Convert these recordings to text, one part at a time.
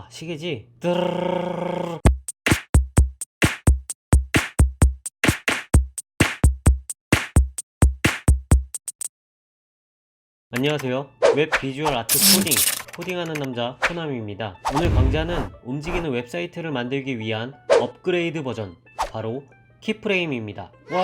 시계지? 뜨르르르르르. 안녕하세요. 웹 비주얼 아트 코딩하는 남자 코나미입니다. 오늘 강좌는 움직이는 웹사이트를 만들기 위한 업그레이드 버전, 바로 키프레임입니다. 와우!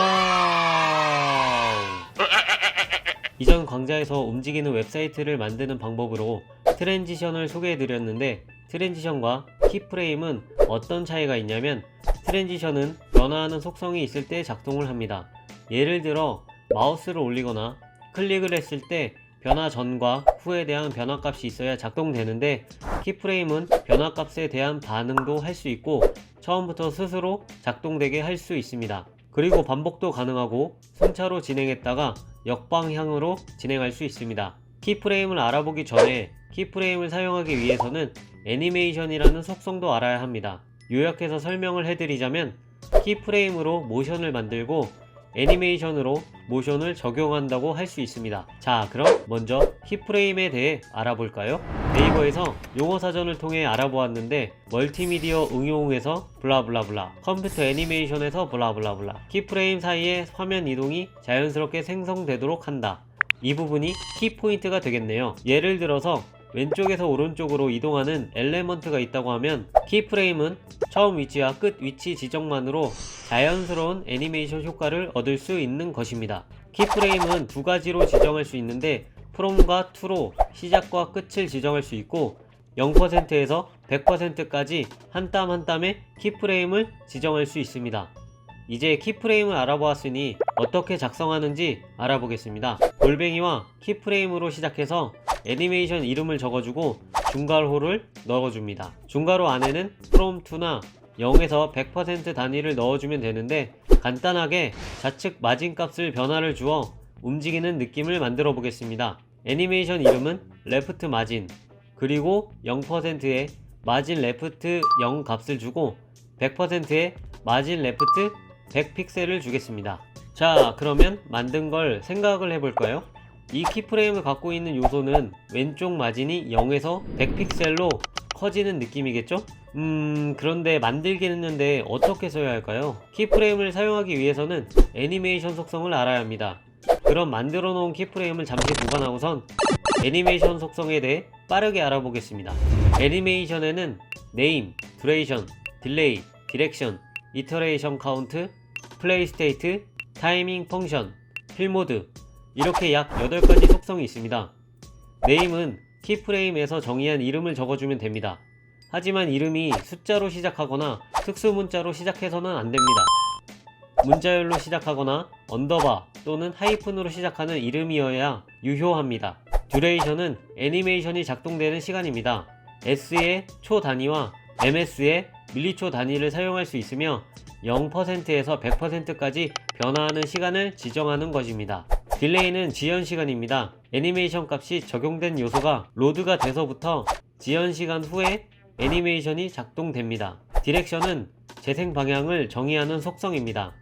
이전 강좌에서 움직이는 웹사이트를 만드는 방법으로 트랜지션을 소개해드렸는데, 트랜지션과 키프레임은 어떤 차이가 있냐면, 트랜지션은 변화하는 속성이 있을 때 작동을 합니다. 예를 들어 마우스를 올리거나 클릭을 했을 때 변화 전과 후에 대한 변화값이 있어야 작동되는데, 키프레임은 변화값에 대한 반응도 할 수 있고 처음부터 스스로 작동되게 할 수 있습니다. 그리고 반복도 가능하고 순차로 진행했다가 역방향으로 진행할 수 있습니다. 키프레임을 알아보기 전에 키프레임을 사용하기 위해서는 애니메이션이라는 속성도 알아야 합니다. 요약해서 설명을 해드리자면, 키프레임으로 모션을 만들고 애니메이션으로 모션을 적용한다고 할 수 있습니다. 자, 그럼 먼저 키프레임에 대해 알아볼까요? 네이버에서 용어사전을 통해 알아보았는데, 멀티미디어 응용에서 블라블라블라, 컴퓨터 애니메이션에서 블라블라블라, 키프레임 사이에 화면 이동이 자연스럽게 생성되도록 한다. 이 부분이 키포인트가 되겠네요. 예를 들어서 왼쪽에서 오른쪽으로 이동하는 엘레먼트가 있다고 하면, 키프레임은 처음 위치와 끝 위치 지정만으로 자연스러운 애니메이션 효과를 얻을 수 있는 것입니다. 키프레임은 두 가지로 지정할 수 있는데, from과 to로 시작과 끝을 지정할 수 있고, 0%에서 100%까지 한 땀 한 땀의 키프레임을 지정할 수 있습니다. 이제 키프레임을 알아보았으니 어떻게 작성하는지 알아보겠습니다. 골뱅이와 키프레임으로 시작해서 애니메이션 이름을 적어주고 중괄호를 넣어줍니다. 중괄호 안에는 from to나 0에서 100% 단위를 넣어주면 되는데, 간단하게 좌측 마진값을 변화를 주어 움직이는 느낌을 만들어 보겠습니다. 애니메이션 이름은 left margin, 그리고 0%에 margin left 0 값을 주고 100%에 margin left 100 픽셀을 주겠습니다. 자, 그러면 만든 걸 생각을 해볼까요? 이 키프레임을 갖고 있는 요소는 왼쪽 마진이 0에서 100픽셀로 커지는 느낌이겠죠? 그런데 만들긴 했는데 어떻게 써야 할까요? 키프레임을 사용하기 위해서는 애니메이션 속성을 알아야 합니다. 그럼 만들어 놓은 키프레임을 잠시 보관하고선 애니메이션 속성에 대해 빠르게 알아보겠습니다. 애니메이션에는 네임, 듀레이션, 딜레이, 디렉션, 이터레이션 카운트, 플레이 스테이트, 타이밍 펑션, 필모드, 이렇게 약 8가지 속성이 있습니다. 네임은 키프레임에서 정의한 이름을 적어주면 됩니다. 하지만 이름이 숫자로 시작하거나 특수문자로 시작해서는 안됩니다. 문자열로 시작하거나 언더바 또는 하이픈으로 시작하는 이름이어야 유효합니다. 듀레이션은 애니메이션이 작동되는 시간입니다. S의 초 단위와 MS의 밀리초 단위를 사용할 수 있으며 0%에서 100%까지 변화하는 시간을 지정하는 것입니다. 딜레이는 지연 시간입니다. 애니메이션 값이 적용된 요소가 로드가 돼서부터 지연 시간 후에 애니메이션이 작동됩니다. 디렉션은 재생 방향을 정의하는 속성입니다.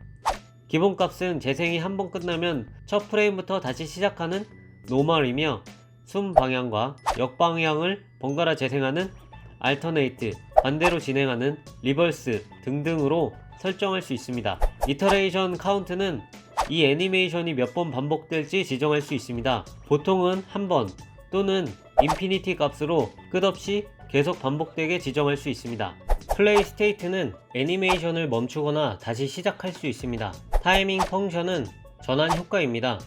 기본값은 재생이 한번 끝나면 첫 프레임부터 다시 시작하는 노멀이며, 숨 방향과 역방향을 번갈아 재생하는 알터네이트, 반대로 진행하는 리버스 등등으로 설정할 수 있습니다. 이터레이션 카운트는 이 애니메이션이 몇 번 반복될지 지정할 수 있습니다. 보통은 한 번 또는 인피니티 값으로 끝없이 계속 반복되게 지정할 수 있습니다. 플레이 스테이트는 애니메이션을 멈추거나 다시 시작할 수 있습니다. 타이밍 펑션은 전환 효과입니다.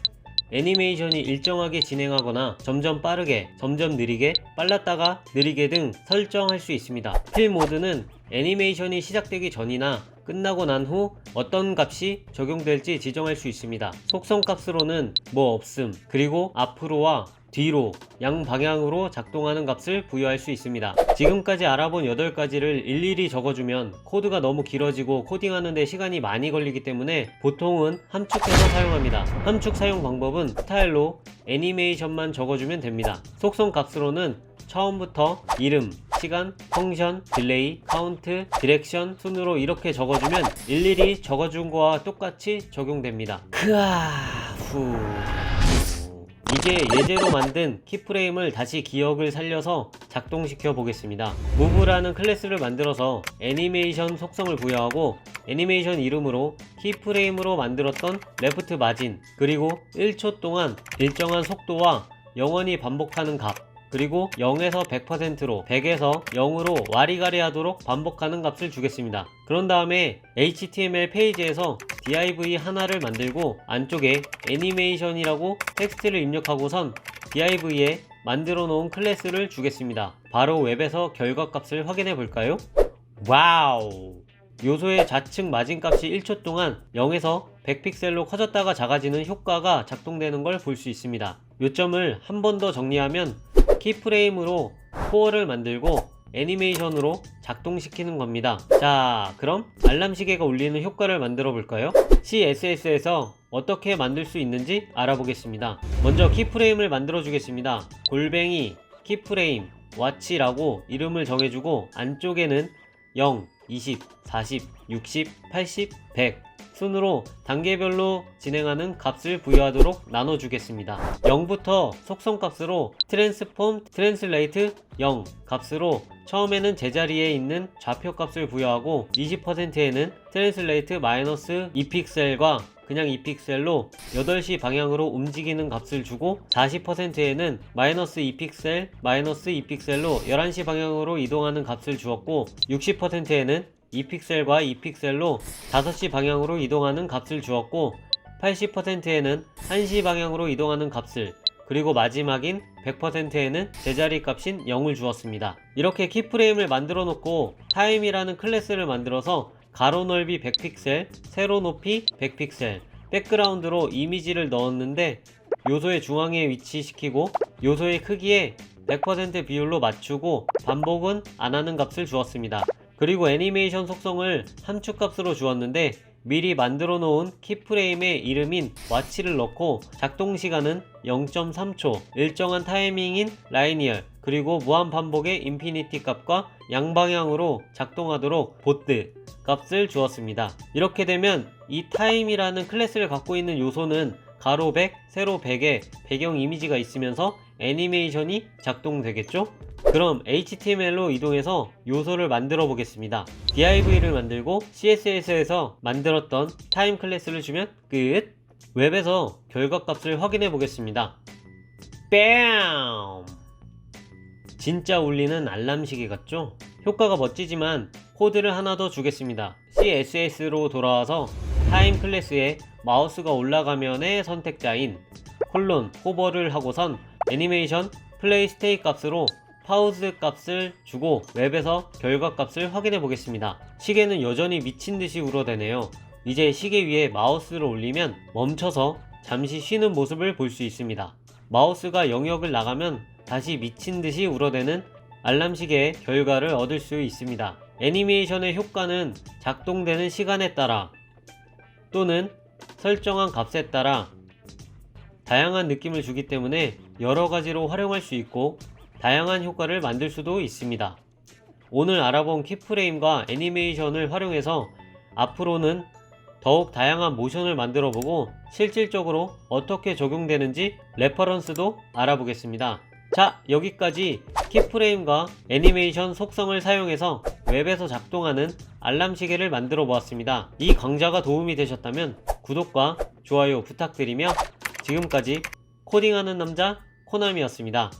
애니메이션이 일정하게 진행하거나 점점 빠르게, 점점 느리게, 빨랐다가 느리게 등 설정할 수 있습니다. 필 모드는 애니메이션이 시작되기 전이나 끝나고 난 후 어떤 값이 적용될지 지정할 수 있습니다. 속성 값으로는 뭐 없음, 그리고 앞으로와 뒤로 양방향으로 작동하는 값을 부여할 수 있습니다. 지금까지 알아본 8가지를 일일이 적어주면 코드가 너무 길어지고 코딩하는데 시간이 많이 걸리기 때문에 보통은 함축해서 사용합니다. 함축 사용 방법은 스타일로 애니메이션만 적어주면 됩니다. 속성 값으로는 처음부터 이름, 시간, 펑션, 딜레이, 카운트, 디렉션 순으로 이렇게 적어주면 일일이 적어준 거와 똑같이 적용됩니다. 크아 후 이제 예제로 만든 키프레임을 다시 기억을 살려서 작동시켜 보겠습니다. 무브라는 클래스를 만들어서 애니메이션 속성을 부여하고 애니메이션 이름으로 키프레임으로 만들었던 레프트 마진, 그리고 1초 동안 일정한 속도와 영원히 반복하는 값, 그리고 0에서 100%로 100에서 0으로 와리가리 하도록 반복하는 값을 주겠습니다. 그런 다음에 HTML 페이지에서 div 하나를 만들고 안쪽에 애니메이션이라고 텍스트를 입력하고선 div에 만들어 놓은 클래스를 주겠습니다. 바로 웹에서 결과값을 확인해 볼까요? 와우! 요소의 좌측 마진값이 1초 동안 0에서 100픽셀로 커졌다가 작아지는 효과가 작동되는 걸 볼 수 있습니다. 요점을 한 번 더 정리하면 키프레임으로 코어를 만들고 애니메이션으로 작동시키는 겁니다. 자, 그럼 알람 시계가 울리는 효과를 만들어 볼까요? CSS에서 어떻게 만들 수 있는지 알아보겠습니다. 먼저 키프레임을 만들어 주겠습니다. 골뱅이 키프레임 와치라고 이름을 정해주고 안쪽에는 0, 20, 40, 60, 80, 100 순으로 단계별로 진행하는 값을 부여하도록 나눠주겠습니다. 0부터 속성값으로 트랜스폼 트랜슬레이트 0 값으로 처음에는 제자리에 있는 좌표값을 부여하고 20%에는 트랜슬레이트 마이너스 2픽셀과 그냥 2픽셀로 8시 방향으로 움직이는 값을 주고 40%에는 마이너스 2픽셀 마이너스 2픽셀로 11시 방향으로 이동하는 값을 주었고 60%에는 2픽셀과 2픽셀로 5시 방향으로 이동하는 값을 주었고 80%에는 1시 방향으로 이동하는 값을, 그리고 마지막인 100%에는 제자리 값인 0을 주었습니다. 이렇게 키프레임을 만들어 놓고 타임이라는 클래스를 만들어서 가로 넓이 100픽셀, 세로 높이 100픽셀, 백그라운드로 이미지를 넣었는데 요소의 중앙에 위치시키고 요소의 크기에 100% 비율로 맞추고 반복은 안하는 값을 주었습니다. 그리고 애니메이션 속성을 함축값으로 주었는데 미리 만들어 놓은 키프레임의 이름인 와치를 넣고 작동시간은 0.3초, 일정한 타이밍인 라이니얼, 그리고 무한반복의 인피니티 값과 양방향으로 작동하도록 보드 값을 주었습니다. 이렇게 되면 이 타임이라는 클래스를 갖고 있는 요소는 가로 100, 세로 100의 배경 이미지가 있으면서 애니메이션이 작동되겠죠? 그럼 HTML로 이동해서 요소를 만들어 보겠습니다. div를 만들고 CSS에서 만들었던 타임 클래스를 주면 끝! 웹에서 결과값을 확인해 보겠습니다. 뺨! 진짜 울리는 알람 시계 같죠? 효과가 멋지지만 코드를 하나 더 주겠습니다. CSS로 돌아와서 타임 클래스에 마우스가 올라가면의 선택자인 콜론 호버를 하고선 애니메이션 플레이 스테이 값으로 파우즈 값을 주고 웹에서 결과 값을 확인해 보겠습니다. 시계는 여전히 미친듯이 울어대네요. 이제 시계 위에 마우스를 올리면 멈춰서 잠시 쉬는 모습을 볼 수 있습니다. 마우스가 영역을 나가면 다시 미친듯이 울어대는 알람 시계의 결과를 얻을 수 있습니다. 애니메이션의 효과는 작동되는 시간에 따라 또는 설정한 값에 따라 다양한 느낌을 주기 때문에 여러가지로 활용할 수 있고 다양한 효과를 만들 수도 있습니다. 오늘 알아본 키프레임과 애니메이션을 활용해서 앞으로는 더욱 다양한 모션을 만들어 보고 실질적으로 어떻게 적용되는지 레퍼런스도 알아보겠습니다. 자, 여기까지 키프레임과 애니메이션 속성을 사용해서 웹에서 작동하는 알람 시계를 만들어 보았습니다. 이 강좌가 도움이 되셨다면 구독과 좋아요 부탁드리며 지금까지 코딩하는 남자 코남이었습니다.